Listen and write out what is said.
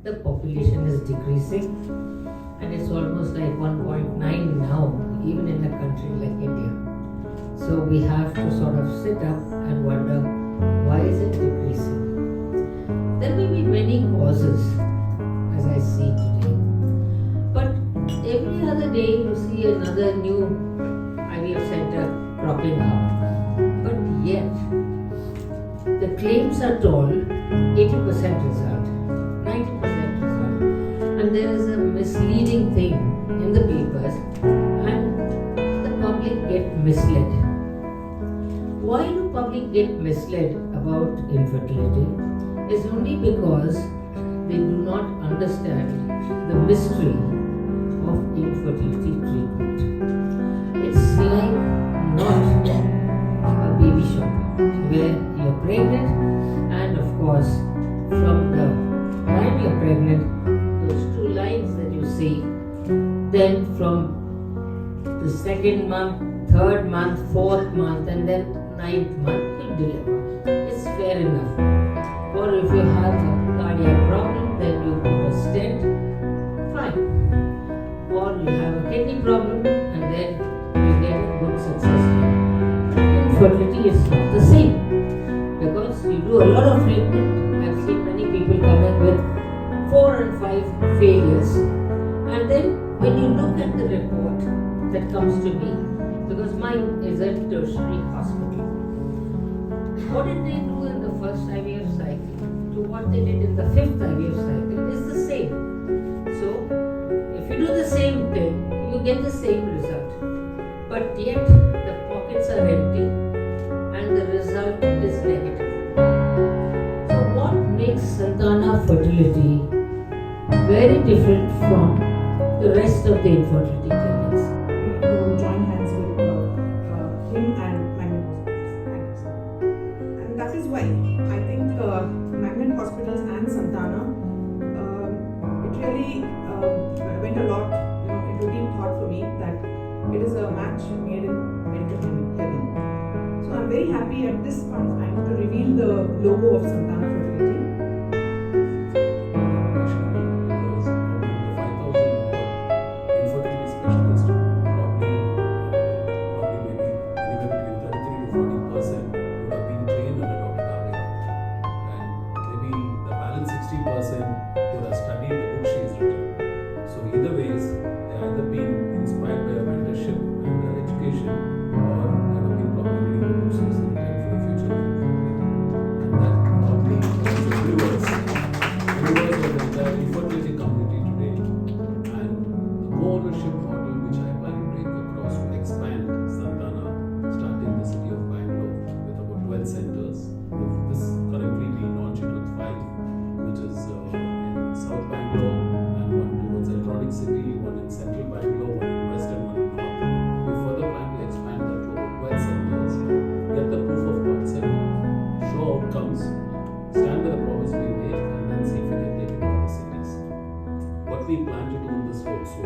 the population is decreasing and it's almost like 1.9 now, even in a country like India. So we have to sort of sit up and wonder, why is it decreasing? There may be many causes, as I see today, but every other day you see another new IVF center cropping up. But yet, the claims are told 80% result, 90% result, and there is a misleading thing in the papers, and the public get misled. Why do public get misled about infertility? It's only because they do not understand the mystery of infertility treatment. It's like not a baby shower where you're pregnant, and of course, from the time you're pregnant, those two lines that you see, then from the second month, third month, fourth month, and then ninth month, you deliver. It's fair enough. Or if you have a cardiac problem, then you put a stent, fine. Or you have a kidney problem, and then you get a good success rate. Infertility is not the same, because you do a lot of treatment. I've seen many people coming with 4 and 5 failures, and then when you look at the report that comes to me, because mine is a tertiary hospital, what did they do in the first IVF cycle to what they did in the 5th IVF cycle is the same. So, if you do the same thing, you get the same result. But yet, the pockets are empty and the result is negative. So, what makes Santana fertility very different from the rest of the infertility clinics? To join hands with him and Magnet Hospitals. Thank you, sir. And that is why I think Magnet Hospitals and Santana, it really went a lot, it really thought for me that it is a match made in medical heaven. So I'm very happy at this point of time to reveal the logo of Santana Fertility. What we plan to do in this also